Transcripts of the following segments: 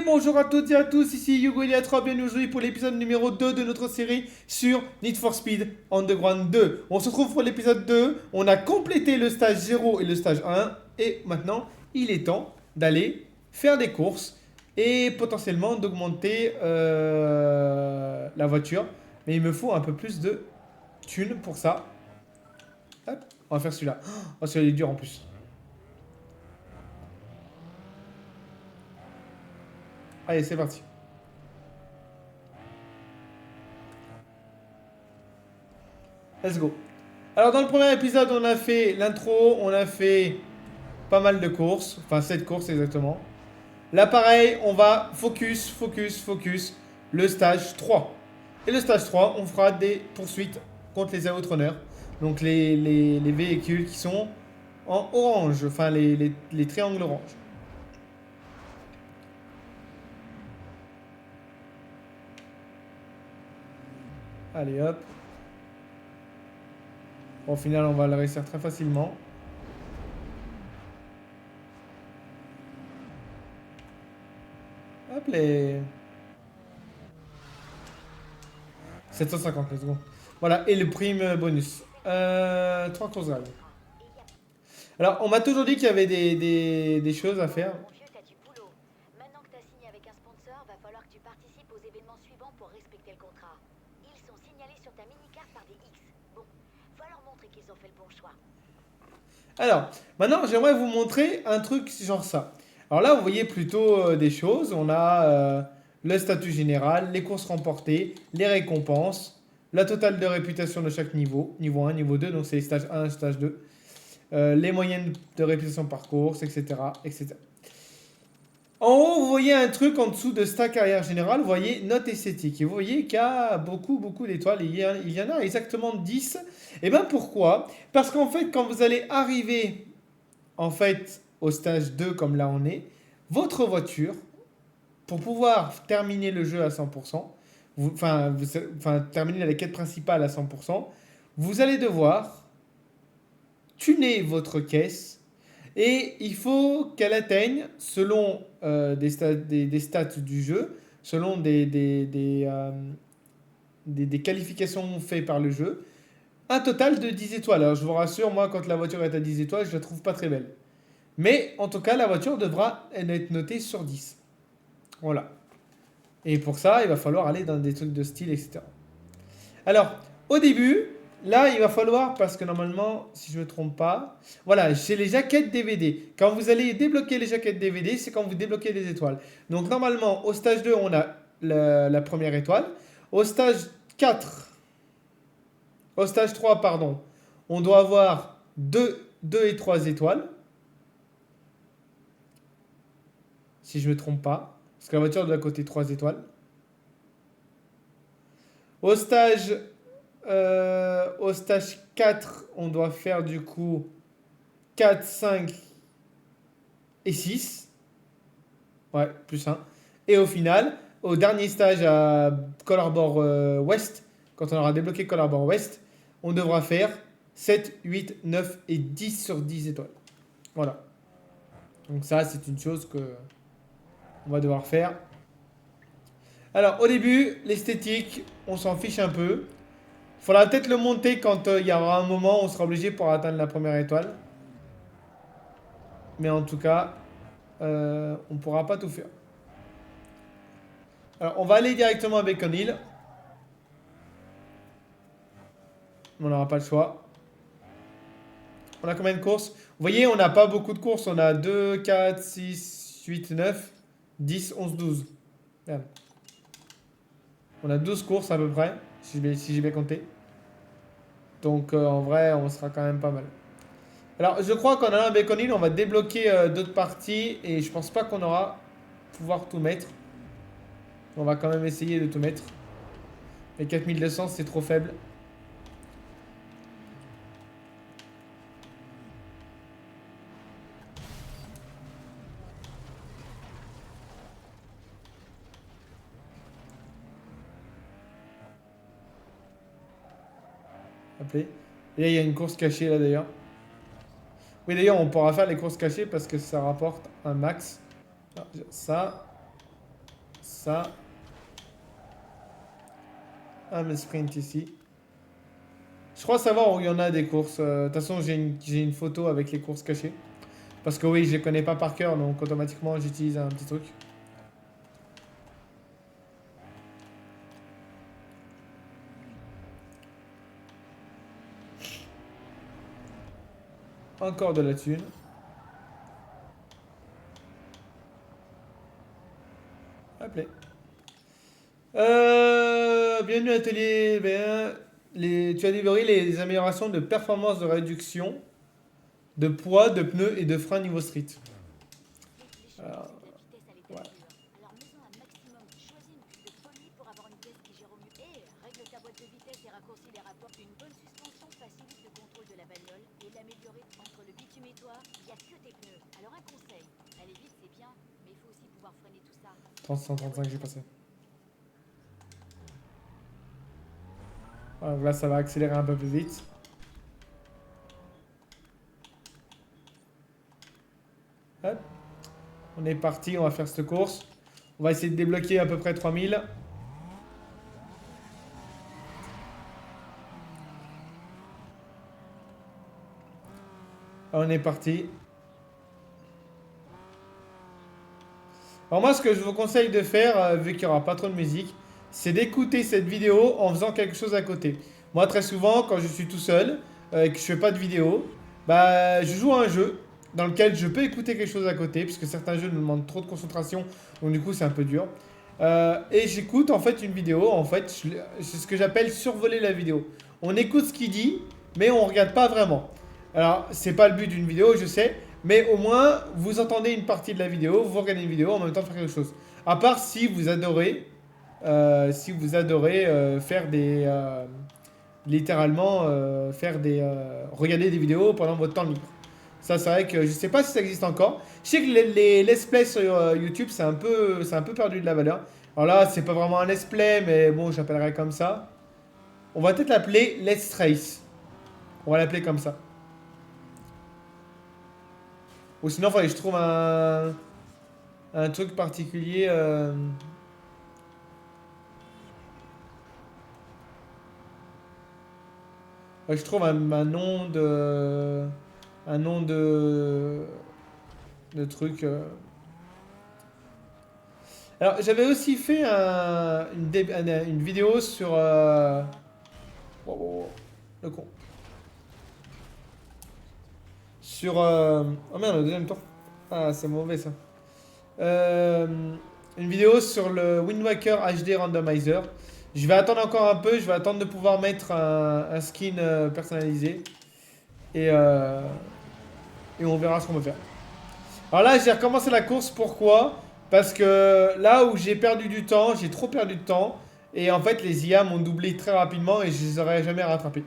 bonjour à toutes et à tous, ici Hugo Iliatra, bienvenue aujourd'hui pour l'épisode numéro 2 de notre série sur Need for Speed Underground 2. On se retrouve pour l'épisode 2, on a complété le stage 0 et le stage 1, et maintenant il est temps d'aller faire des courses et potentiellement d'augmenter la voiture. Mais il me faut un peu plus de thunes pour ça. Hop, on va faire celui-là. Oh, celui-là est dur en plus. Allez, c'est parti. Let's go. Alors dans le premier épisode, on a fait l'intro, on a fait pas mal de courses, enfin 7 courses exactement. Là pareil, on va focus le stage 3. Et le stage 3, on fera des poursuites contre les Outrunner. Donc les véhicules qui sont en orange, enfin les triangles orange. Allez hop. Au final, on va le réussir très facilement. Hop les... 750, let's go. Voilà, et le prime bonus. 3 courses graves. Alors, on m'a toujours dit qu'il y avait des choses à faire. Mon vieux, t'as du boulot. Maintenant que t'as signé avec un sponsor, va falloir que tu participes aux événements suivants pour respecter le contrat. Ils sont signalés sur ta mini-carte par des X. Bon, va leur montrer qu'ils ont fait le bon choix. Alors, maintenant, j'aimerais vous montrer un truc genre ça. Alors là, vous voyez plutôt des choses. On a le statut général, les courses remportées, les récompenses, la totale de réputation de chaque niveau. Niveau 1, niveau 2, donc c'est stage 1, stage 2. Les moyennes de réputation par course, etc., etc. En haut, vous voyez un truc en dessous de stack carrière générale, vous voyez note esthétique. Et vous voyez qu'il y a beaucoup d'étoiles. Il y en a exactement 10. Et bien pourquoi? Parce qu'en fait, quand vous allez arriver en fait, au stage 2, comme là on est, votre voiture, pour pouvoir terminer le jeu à 100%, terminer la quête principale à 100%, vous allez devoir tuner votre caisse et il faut qu'elle atteigne, selon des stats du jeu, selon des qualifications faites par le jeu, un total de 10 étoiles. Alors je vous rassure, moi quand la voiture est à 10 étoiles, je la trouve pas très belle. Mais en tout cas, la voiture devra être notée sur 10. Voilà. Et pour ça, il va falloir aller dans des trucs de style, etc. Alors, au début, là, il va falloir, parce que normalement, si je ne me trompe pas, voilà, j'ai les jaquettes DVD. Quand vous allez débloquer les jaquettes DVD, c'est quand vous débloquez les étoiles. Donc, normalement, au stage 2, on a la première étoile. Au stage 4, au stage 3, pardon, on doit avoir 2 et 3 étoiles. Si je ne me trompe pas. Parce que la voiture doit coter 3 étoiles. Au stage 4, on doit faire du coup 4, 5 et 6. Ouais, plus 1. Et au final, au dernier stage à Colarbor West, quand on aura débloqué Colarbor West, on devra faire 7, 8, 9 et 10 sur 10 étoiles. Voilà. Donc ça, c'est une chose que on va devoir faire. Alors, au début, l'esthétique, on s'en fiche un peu. Il faudra peut-être le monter quand il y aura un moment où on sera obligé pour atteindre la première étoile. Mais en tout cas, on ne pourra pas tout faire. Alors, on va aller directement à Beacon Hill. On n'aura pas le choix. On a combien de courses? Vous voyez, on n'a pas beaucoup de courses. On a 2, 4, 6, 8, 9, 10, 11, 12. Merde. On a 12 courses à peu près, si j'ai bien compté. Donc en vrai, on sera quand même pas mal. Alors je crois qu'en allant à Beacon Hill, on va débloquer d'autres parties. Et je pense pas qu'on aura pouvoir tout mettre. On va quand même essayer de tout mettre. Les 4200, c'est trop faible. Appelez. Et là, il y a une course cachée là d'ailleurs. Oui, d'ailleurs, on pourra faire les courses cachées parce que ça rapporte un max. Ah, ça. ça. Un sprint ici. Je crois savoir où il y en a des courses. De toute façon, j'ai une photo avec les courses cachées. Parce que oui, je les connais pas par cœur, donc automatiquement j'utilise un petit truc. Encore de la thune. Appelez. Bienvenue à l'atelier V1. Tu as découvert les améliorations de performance de réduction de poids, de pneus et de freins niveau street. Les Alors, chevaux de vitesse à l'état ouais. pur. Alors mets-en un maximum. Choisis une piste de folie pour avoir une pièce qui gère au mieux. Et règle ta boîte de vitesse et raccourcis les rapports. Une bonne suspension facilite le contrôle de la bagnole et l'améliorer entre le bitume et toi, il n'y a que tes pneus. Alors un conseil, aller vite c'est bien, mais il faut aussi pouvoir freiner tout ça. 135 j'ai passé. Alors là, ça va accélérer un peu plus vite. Hop. On est parti, on va faire cette course. On va essayer de débloquer à peu près 3000. On est parti. Alors moi, ce que je vous conseille de faire, vu qu'il n'y aura pas trop de musique, c'est d'écouter cette vidéo en faisant quelque chose à côté. Moi, très souvent, quand je suis tout seul, et que je fais pas de vidéo, bah, je joue à un jeu dans lequel je peux écouter quelque chose à côté, puisque certains jeux me demandent trop de concentration, donc du coup, c'est un peu dur. Et j'écoute en fait une vidéo, en fait, c'est ce que j'appelle survoler la vidéo. On écoute ce qu'il dit, mais on regarde pas vraiment. Alors, c'est pas le but d'une vidéo, je sais, mais au moins, vous entendez une partie de la vidéo, vous regardez une vidéo en même temps de faire quelque chose. À part si vous adorez faire des, littéralement, regarder des vidéos pendant votre temps libre. Ça, c'est vrai que je sais pas si ça existe encore. Je sais que les let's play sur YouTube, c'est un peu perdu de la valeur. Alors là, c'est pas vraiment un let's play, mais bon, j'appellerais comme ça. On va peut-être l'appeler Let's Trace. On va l'appeler comme ça. Ou sinon, il faudrait que je trouve un truc particulier. Je trouve un nom de. Un nom de truc. Alors, j'avais aussi fait une vidéo sur. Oh, oh, oh, le con. Sur. Oh merde, le deuxième tour. Ah, c'est mauvais ça. Euh, une vidéo sur le Wind Waker HD Randomizer. Je vais attendre encore un peu, je vais attendre de pouvoir mettre un skin personnalisé. Et, euh, et on verra ce qu'on peut faire. Alors là, j'ai recommencé la course, pourquoi? Parce que là où j'ai perdu du temps, j'ai trop perdu de temps. Et en fait, les IA m'ont doublé très rapidement et je les aurais jamais rattrapés.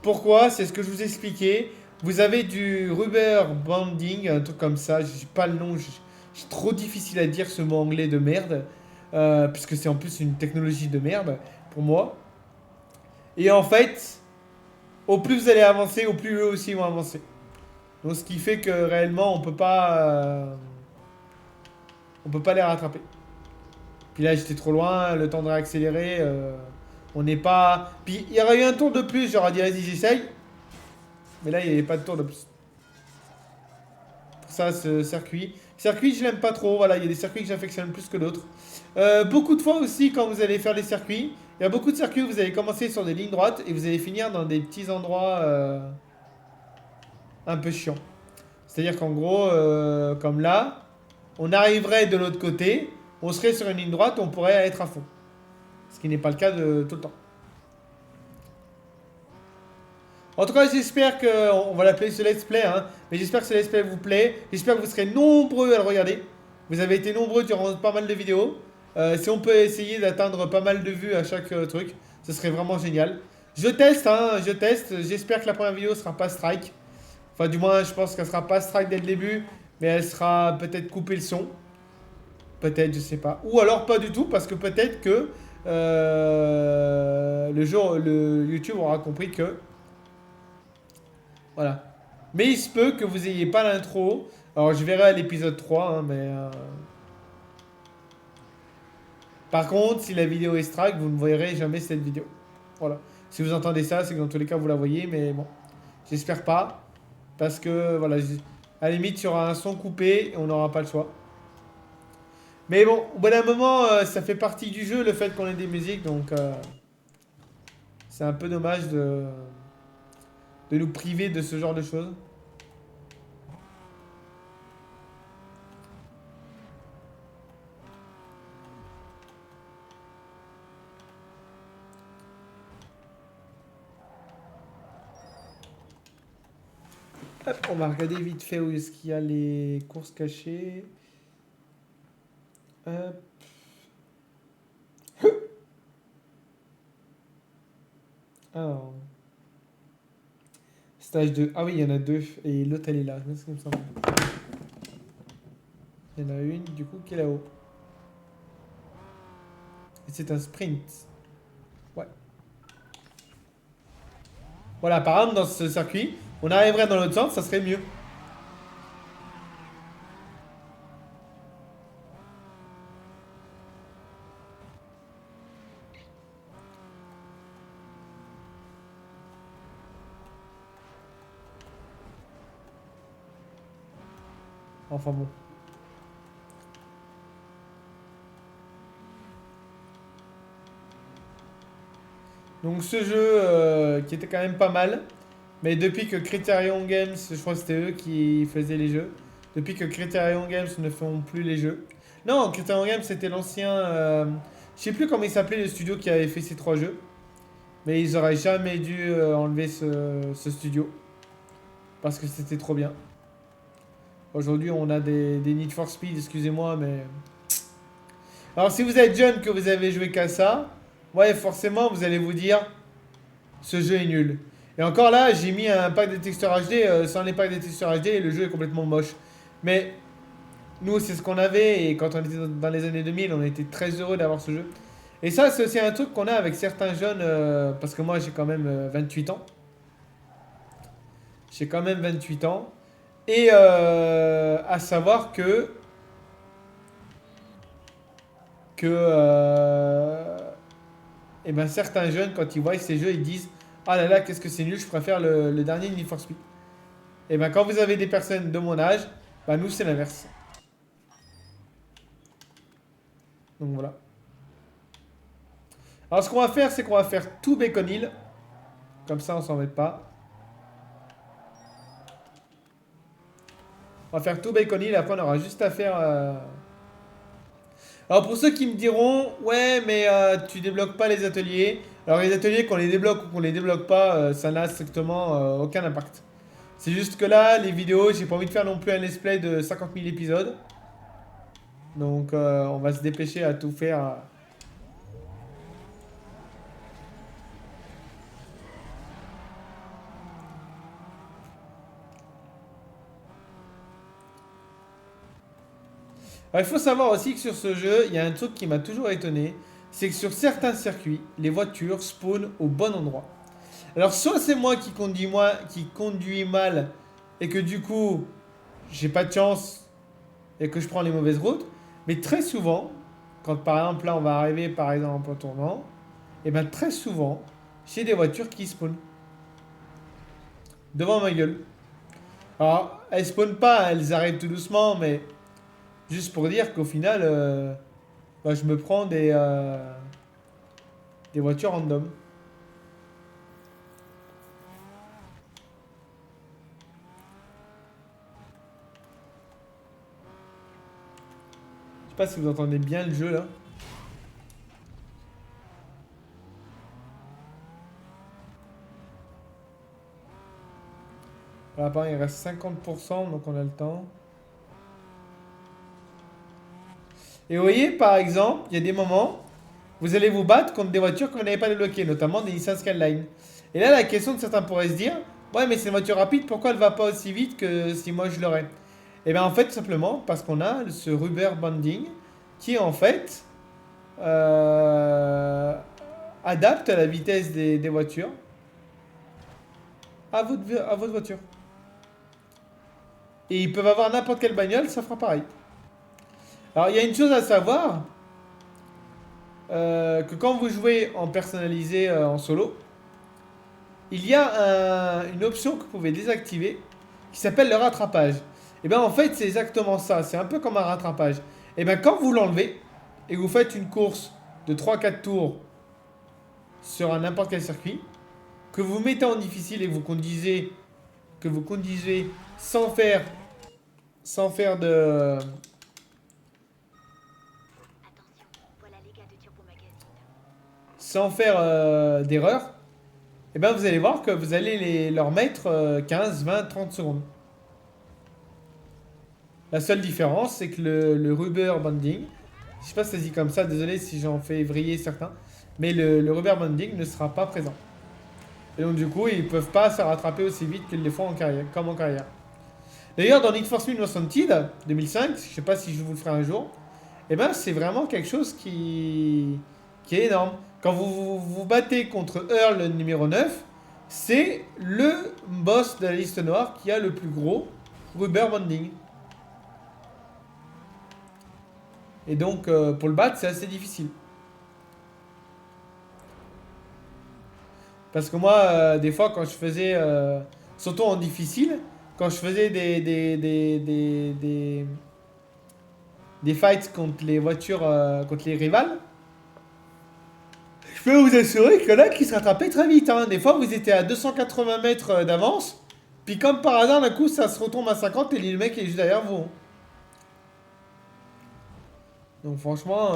Pourquoi? C'est ce que je vous expliquais. Vous avez du rubber banding, un truc comme ça, j'ai pas le nom, c'est trop difficile à dire ce mot anglais de merde. Puisque c'est en plus une technologie de merde pour moi. Et en fait, au plus vous allez avancer, au plus eux aussi vont avancer. Donc ce qui fait que réellement on peut pas les rattraper. Puis là j'étais trop loin, le temps de réaccélérer, on n'est pas. Puis il y aurait eu un tour de plus, j'aurais dit vas-y j'essaye. Mais là il n'y avait pas de tour de plus. Pour ça ce circuit. Circuit je l'aime pas trop, voilà, il y a des circuits que j'affectionne plus que d'autres. Beaucoup de fois aussi quand vous allez faire les circuits, il y a beaucoup de circuits où vous allez commencer sur des lignes droites et vous allez finir dans des petits endroits un peu chiants. C'est-à-dire qu'en gros, comme là, on arriverait de l'autre côté, on serait sur une ligne droite, on pourrait être à fond. Ce qui n'est pas le cas de tout le temps. En tout cas, j'espère que, on va l'appeler ce let's play, hein, mais j'espère que ce let's play vous plaît. J'espère que vous serez nombreux à le regarder. Vous avez été nombreux durant pas mal de vidéos. Si on peut essayer d'atteindre pas mal de vues à chaque truc, ce serait vraiment génial. Je teste, hein, je teste. J'espère que la première vidéo sera pas strike. Enfin, du moins, je pense qu'elle sera pas strike dès le début, mais elle sera peut-être couper le son. Peut-être, je sais pas. Ou alors pas du tout, parce que peut-être que le YouTube aura compris que. Voilà. Mais il se peut que vous ayez pas l'intro. Alors, je verrai à l'épisode 3, hein, mais. Par contre, si la vidéo est strike, vous ne verrez jamais cette vidéo. Voilà. Si vous entendez ça, c'est que dans tous les cas, vous la voyez, mais bon. J'espère pas. Parce que, voilà, à la limite, il y aura un son coupé et on n'aura pas le choix. Mais bon, au bout d'un moment, ça fait partie du jeu, le fait qu'on ait des musiques, donc c'est un peu dommage de nous priver de ce genre de choses. Hop, on va regarder vite fait où est-ce qu'il y a les courses cachées. Hop. Alors. Stage 2. Ah oui, il y en a deux. Et l'autre, elle est là. C'est ce qui me semble. Il y en a une, du coup, qui est là-haut. Et c'est un sprint. Ouais. Voilà, par exemple, dans ce circuit, on arriverait dans l'autre sens, ça serait mieux. Enfin bon. Donc ce jeu qui était quand même pas mal. Mais depuis que Criterion Games, je crois que c'était eux qui faisaient les jeux. Depuis que Criterion Games ne font plus les jeux. Non, Criterion Games c'était l'ancien... je sais plus comment il s'appelait le studio qui avait fait ces trois jeux. Mais ils auraient jamais dû enlever ce studio. Parce que c'était trop bien. Aujourd'hui on a des Need for Speed, excusez-moi, mais... Alors si vous êtes jeune que vous avez joué qu'à ça, ouais forcément vous allez vous dire, ce jeu est nul. Et encore là, j'ai mis un pack de textures HD, sans les packs de textures HD, et le jeu est complètement moche. Mais nous c'est ce qu'on avait, et quand on était dans les années 2000, on était très heureux d'avoir ce jeu. Et ça c'est aussi un truc qu'on a avec certains jeunes, parce que moi j'ai quand même 28 ans. J'ai quand même 28 ans. Et à savoir que et ben certains jeunes, quand ils voient ces jeux, ils disent ah là là, qu'est-ce que c'est nul, je préfère le dernier Need for Speed. Et ben quand vous avez des personnes de mon âge, ben nous c'est l'inverse. Donc voilà. Alors ce qu'on va faire, c'est qu'on va faire tout Bacon Hill. Comme ça, on s'embête pas. On va faire tout Bacon Hill, après on aura juste à faire... Alors pour ceux qui me diront, ouais mais tu débloques pas les ateliers. Alors les ateliers, qu'on les débloque ou qu'on les débloque pas, ça n'a strictement aucun impact. C'est juste que là, les vidéos, j'ai pas envie de faire non plus un let's play de 50 000 épisodes. Donc on va se dépêcher à tout faire. Alors, il faut savoir aussi que sur ce jeu, il y a un truc qui m'a toujours étonné. C'est que sur certains circuits, les voitures spawnent au bon endroit. Alors soit c'est moi qui conduis mal et que du coup, j'ai pas de chance et que je prends les mauvaises routes. Mais très souvent, quand par exemple là on va arriver par exemple au tournant, et bien très souvent, j'ai des voitures qui spawnent devant ma gueule. Alors elles spawnent pas, elles arrivent tout doucement, mais juste pour dire qu'au final, bah, je me prends des voitures random. Je sais pas si vous entendez bien le jeu là. Voilà, pareil, il reste 50%, donc on a le temps. Et vous voyez, par exemple, il y a des moments, vous allez vous battre contre des voitures que vous n'avez pas débloquées, notamment des Nissan Skyline. Et là, la question que certains pourraient se dire, ouais, mais c'est une voiture rapide, pourquoi elle va pas aussi vite que si moi je l'aurais? Et bien en fait, tout simplement, parce qu'on a ce rubber banding qui en fait euh, adapte la vitesse des voitures à votre voiture. Et ils peuvent avoir n'importe quelle bagnole, ça fera pareil. Alors il y a une chose à savoir, que quand vous jouez en personnalisé en solo, il y a une option que vous pouvez désactiver qui s'appelle le rattrapage. Et bien en fait c'est exactement ça, c'est un peu comme un rattrapage. Et bien quand vous l'enlevez et que vous faites une course de 3-4 tours sur n'importe quel circuit, que vous mettez en difficile et que vous conduisez sans faire de Attention, voilà les gars de Turbo Magazine. sans faire d'erreur, et ben vous allez voir que vous allez leur mettre 15, 20, 30 secondes. La seule différence, c'est que le rubber banding, je sais pas si ça se dit comme ça, désolé si j'en fais vriller certains, mais le rubber banding ne sera pas présent. Et donc du coup, ils peuvent pas se rattraper aussi vite qu'ils le font en carrière, comme en carrière. D'ailleurs, dans Need for Speed Most Wanted 2005, je sais pas si je vous le ferai un jour, et ben c'est vraiment quelque chose qui est énorme. Quand vous battez contre Earl le numéro 9, c'est le boss de la liste noire qui a le plus gros rubber banding. Et donc, pour le battre, c'est assez difficile. Parce que moi, des fois, quand je faisais, surtout en difficile, quand je faisais des fights contre les voitures, contre les rivales, je peux vous assurer qu'il y en a qui se rattrapaient très vite. Hein. Des fois, vous étiez à 280 mètres d'avance, puis comme par hasard, d'un coup, ça se retombe à 50 et le mec est juste derrière vous. Donc franchement...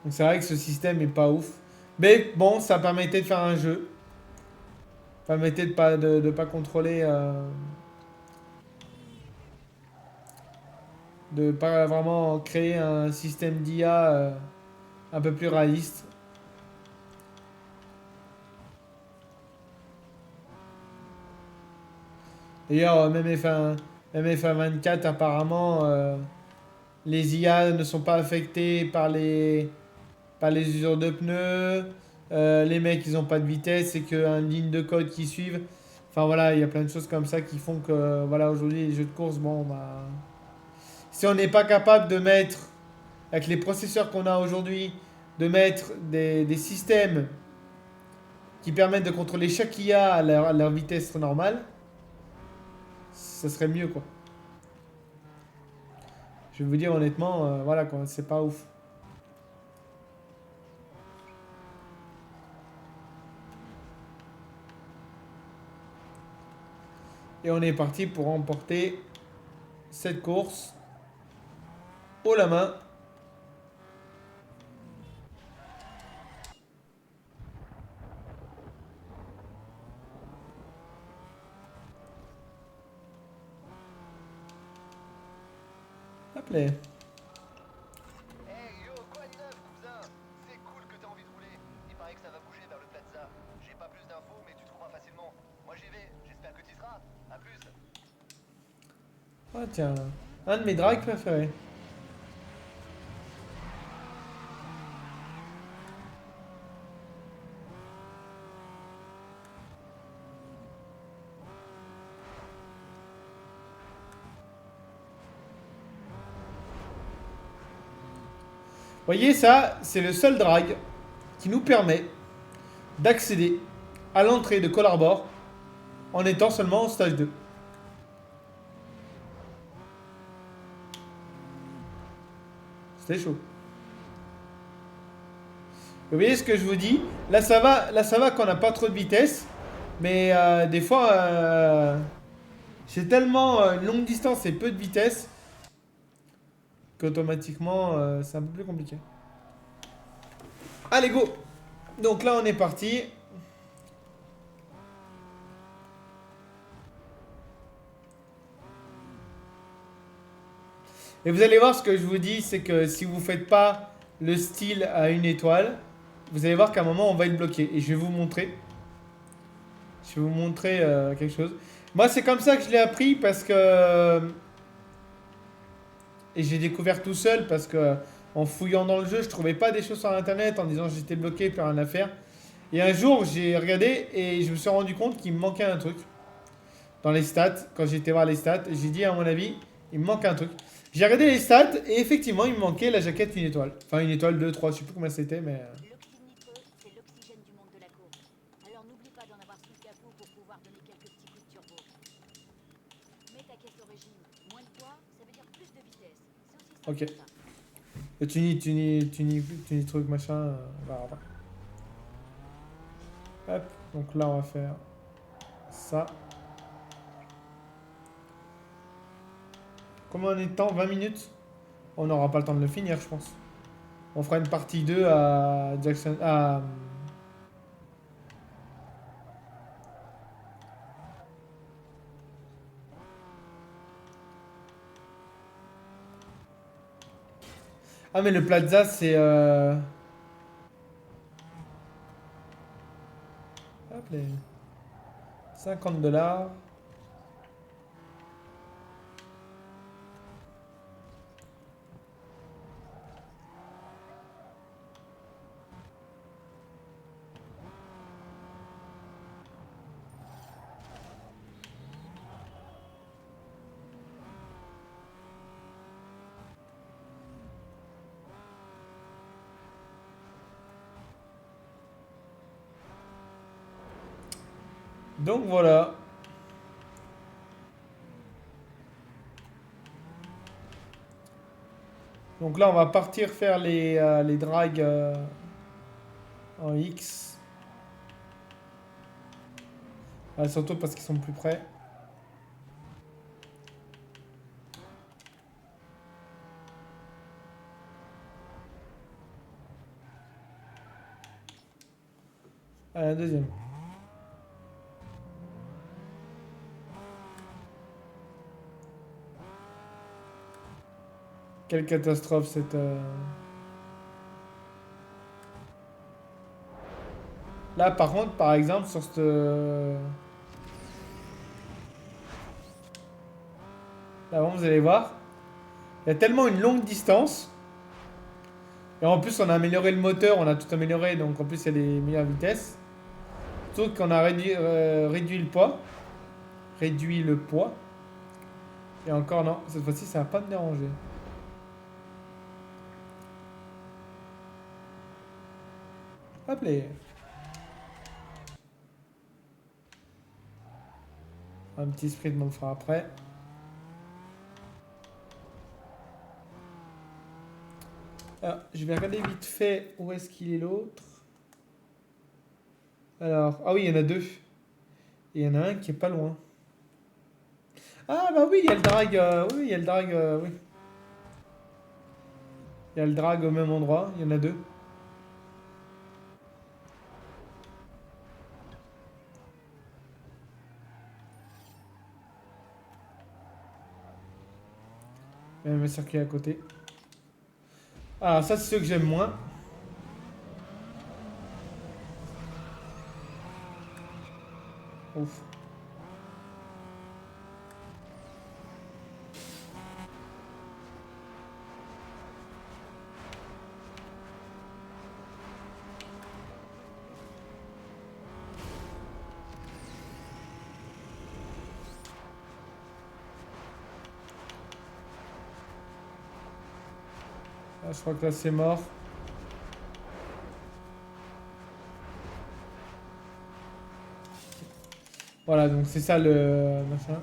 Donc c'est vrai que ce système est pas ouf. Mais bon, ça permettait de faire un jeu. Ça permettait de pas contrôler... de pas vraiment créer un système d'IA un peu plus réaliste. D'ailleurs, même FA24, apparemment, les IA ne sont pas affectés par les usures de pneus. Les mecs, ils ont pas de vitesse, c'est qu'une ligne de code qui suivent. Enfin voilà, il y a plein de choses comme ça qui font que, voilà, aujourd'hui, les jeux de course, bon, bah. Si on n'est pas capable de mettre, avec les processeurs qu'on a aujourd'hui, de mettre des systèmes qui permettent de contrôler chaque IA à leur vitesse normale, ça serait mieux, quoi. Je vais vous dire honnêtement, voilà quoi, c'est pas ouf. Et on est parti pour remporter cette course haut la main. Hop là. Hey yo, quoi de neuf, cousin? C'est cool que t'aies envie de rouler. Il paraît que ça va bouger vers le Plaza. J'ai pas plus d'infos, mais tu trouveras facilement. Moi j'y vais, j'espère que tu y seras. A plus. Ah tiens, un de mes drags préférés. Vous voyez ça, c'est le seul drag qui nous permet d'accéder à l'entrée de Call Harbor en étant seulement en stage 2. C'était chaud. Vous voyez ce que je vous dis? Là ça va qu'on n'a pas trop de vitesse. Mais des fois, c'est tellement longue distance et peu de vitesse qu'automatiquement, c'est un peu plus compliqué. Allez, go! Donc là, on est parti. Et vous allez voir ce que je vous dis, c'est que si vous ne faites pas le style à une étoile, vous allez voir qu'à un moment, on va être bloqué. Et je vais vous montrer. Je vais vous montrer quelque chose. Moi, c'est comme ça que je l'ai appris parce que... Et j'ai découvert tout seul parce que en fouillant dans le jeu, je trouvais pas des choses sur internet en disant j'étais bloqué, plus rien à faire. Et un jour, j'ai regardé et je me suis rendu compte qu'il me manquait un truc dans les stats. Quand j'étais voir les stats, j'ai dit à mon avis, il me manque un truc. J'ai regardé les stats et effectivement, il me manquait la jaquette une étoile. Enfin, une étoile, deux, trois, je sais plus combien c'était, mais. L'oxyde nitreux, c'est l'oxygène du monde de la course. Alors n'oublie pas d'en avoir sous le capot pour pouvoir donner quelques petits coups de turbo. Mets ta caisse au régime. Moins de poids, ça veut dire plus de vitesse. C'est aussi Ok. simple que ça. Tu truc, machin. Voilà. Hop, donc là, on va faire ça. Combien on est de temps? 20 minutes? On n'aura pas le temps de le finir, je pense. On fera une partie 2 à Jackson. Ah, mais le Plaza, c'est. Hop, les 50 $. Donc voilà. Donc là, on va partir faire les drags en X. Surtout parce qu'ils sont plus près. La deuxième. Quelle catastrophe cette. Là, par contre, par exemple, sur cette. Là, vous allez voir. Il y a tellement une longue distance. Et en plus, on a amélioré le moteur, on a tout amélioré, donc en plus, il y a des meilleures vitesses. Sauf qu'on a réduit le poids. Réduit le poids. Et encore, non, cette fois-ci, ça va pas me déranger. Hop là. Un petit sprint, on le fera après. Alors, je vais regarder vite fait où est-ce qu'il est l'autre. Alors, ah oui, il y en a deux. Et il y en a un qui est pas loin. Ah bah oui, il y a le drag. Oui, il y a le drag. Oui. Il y a le drag au même endroit. Il y en a deux. Il y a même un circuit à côté. Alors ça, c'est ceux que j'aime moins. Ouf. Ah, je crois que là, c'est mort. Voilà, donc c'est ça le machin.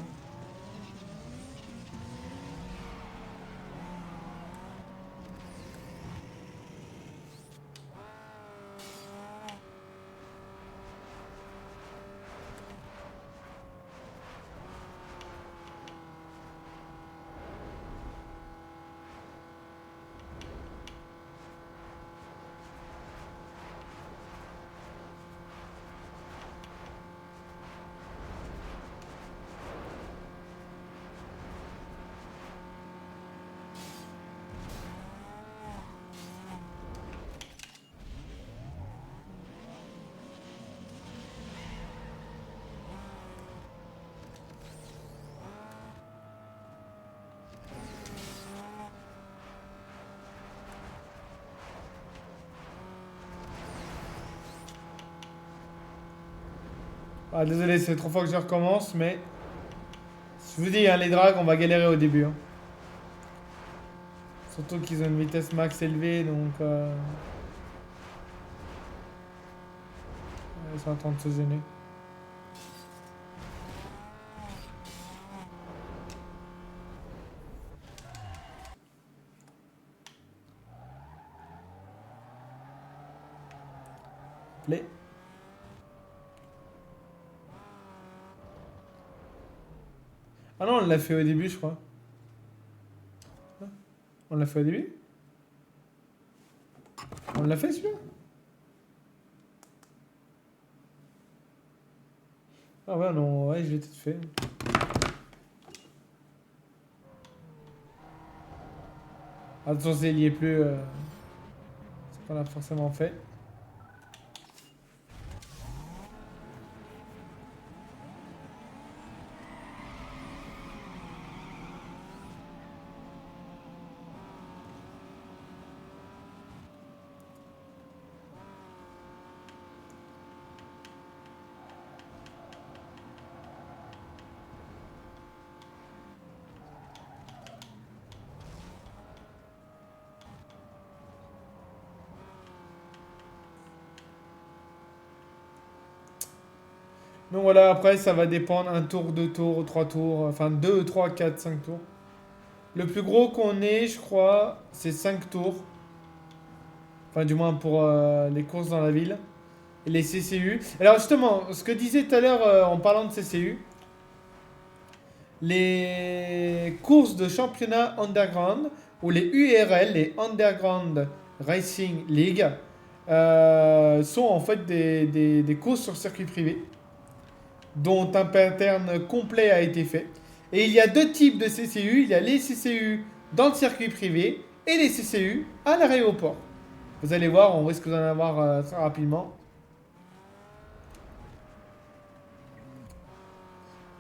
Ah, désolé, c'est 3 fois que je recommence, mais... Je vous dis, hein, les drags, on va galérer au début. Hein. Surtout qu'ils ont une vitesse max élevée, donc... ils sont en train de se gêner. Les... Ah non, on l'a fait au début, je crois. On l'a fait au début? On l'a fait celui-là? Ah ouais, non, ouais, je l'ai peut-être fait. Attention, il y est plus. C'est qu'on a forcément fait. Donc voilà, après, ça va dépendre. Un tour, 2 tours, 3 tours. Enfin, 2, 3, 4, 5 tours. Le plus gros qu'on ait, je crois, c'est 5 tours. Enfin, du moins pour les courses dans la ville. Et les CCU. Alors justement, ce que disait tout à l'heure en parlant de CCU, les courses de championnat underground, ou les URL, les Underground Racing League, sont en fait des courses sur circuit privé, dont un pattern complet a été fait. Et il y a 2 types de CCU. Il y a les CCU dans le circuit privé et les CCU à l'aéroport. Vous allez voir, on risque d'en avoir très rapidement.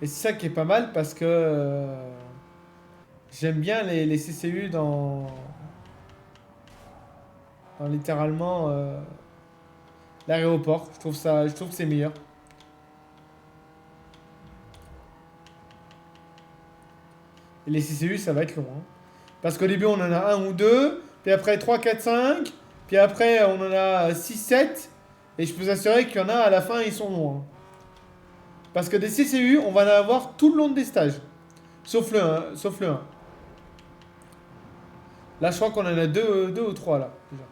Et c'est ça qui est pas mal parce que j'aime bien les CCU dans littéralement l'aéroport. Je trouve que c'est meilleur. Et les CCU, ça va être long. Hein. Parce qu'au début, on en a un ou deux, puis après 3, 4, 5, puis après, on en a 6, 7. Et je peux vous assurer qu'il y en a à la fin, ils sont longs. Hein. Parce que des CCU, on va en avoir tout le long des stages. Sauf le 1. Sauf le 1. Là, je crois qu'on en a deux ou trois là, déjà.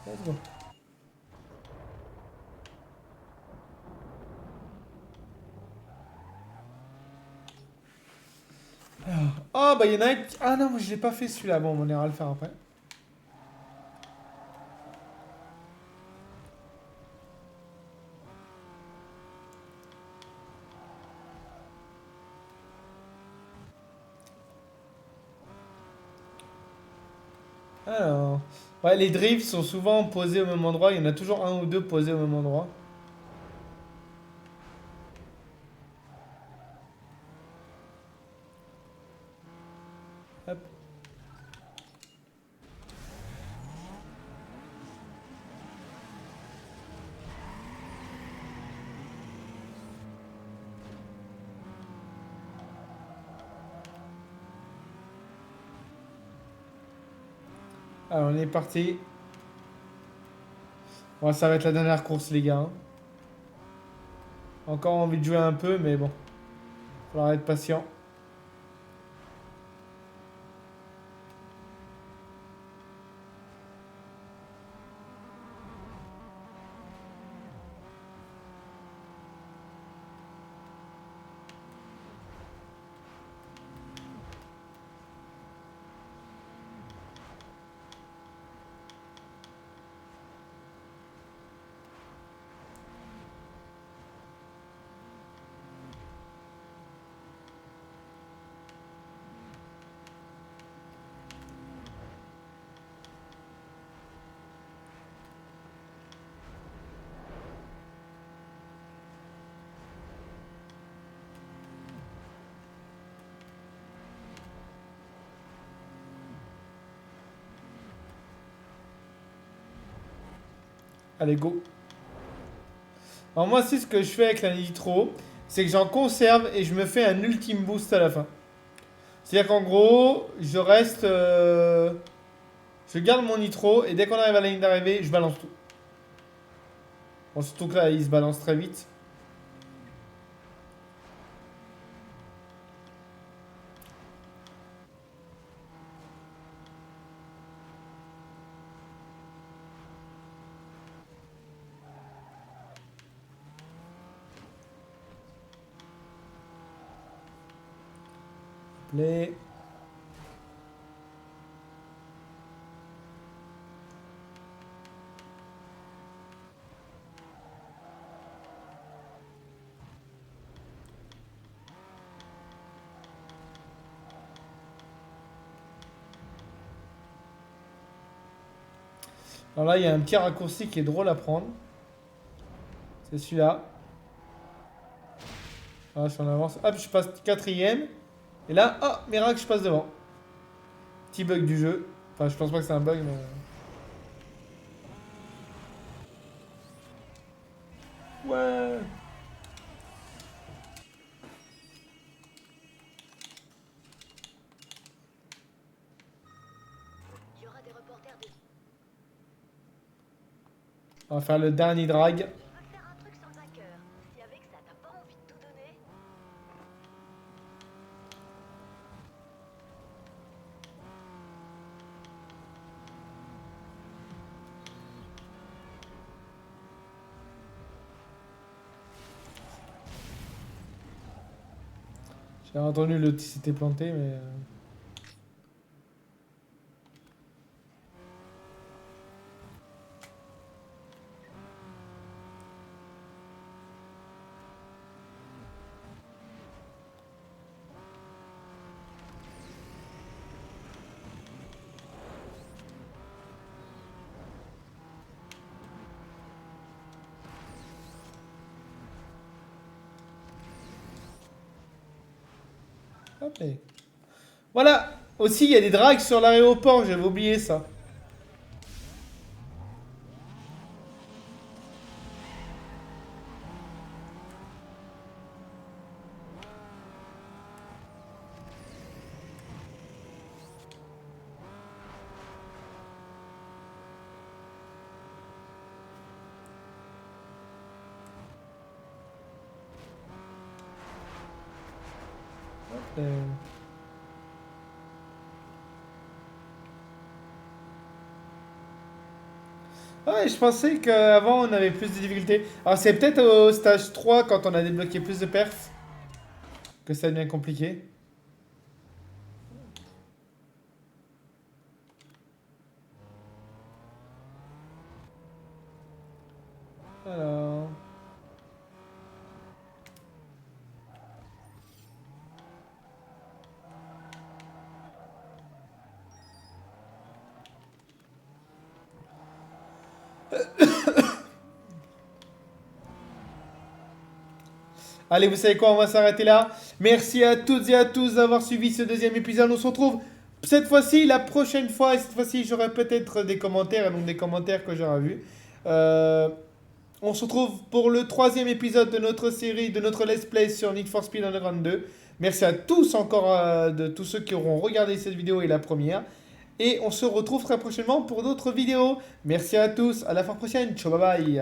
Let's go. Ah, bah, il y en a un qui... Ah non, moi, je l'ai pas fait celui-là. Bon, on ira le faire après. Alors... Ouais, les drifts sont souvent posés au même endroit. Il y en a toujours un ou deux posés au même endroit. Hop. Alors, on est parti. Bon, ça va être la dernière course, les gars. Hein. Encore envie de jouer un peu, mais bon. Faudra être patient. Allez, go. Alors moi, c'est ce que je fais avec la nitro. C'est que j'en conserve et je me fais un ultime boost à la fin. C'est-à-dire qu'en gros, je reste... je garde mon nitro et dès qu'on arrive à la ligne d'arrivée, je balance tout. Bon, surtout que là, il se balance très vite. Play. Alors là, il y a un petit raccourci qui est drôle à prendre. C'est celui-là. Ah, je suis en avance. Hop, je passe quatrième. Et là, oh, miracle, je passe devant. Petit bug du jeu. Enfin, je pense pas que c'est un bug, mais... Ouais. Il y aura des reporters de... On va faire le dernier drag. Je veux faire un truc sans le vainqueur. Si avec ça, t'as pas envie de tout donner... J'ai entendu le petit s'était planté, mais... Hop, allez. Voilà. Aussi, il y a des drags sur l'aéroport, j'avais oublié ça. Hop, Ouais, je pensais qu'avant on avait plus de difficultés. Alors c'est peut-être au stage 3 quand on a débloqué plus de perfs que ça devient compliqué. Alors... Allez, vous savez quoi, on va s'arrêter là. Merci à toutes et à tous d'avoir suivi ce deuxième épisode. On se retrouve cette fois-ci, la prochaine fois. Et cette fois-ci, j'aurai peut-être des commentaires, et donc des commentaires que j'aurai vus. On se retrouve pour le troisième épisode de notre série, de notre Let's Play sur Need for Speed Underground 2. Merci à tous encore, de tous ceux qui auront regardé cette vidéo et la première. Et on se retrouve très prochainement pour d'autres vidéos. Merci à tous, à la fois prochaine. Ciao, bye bye.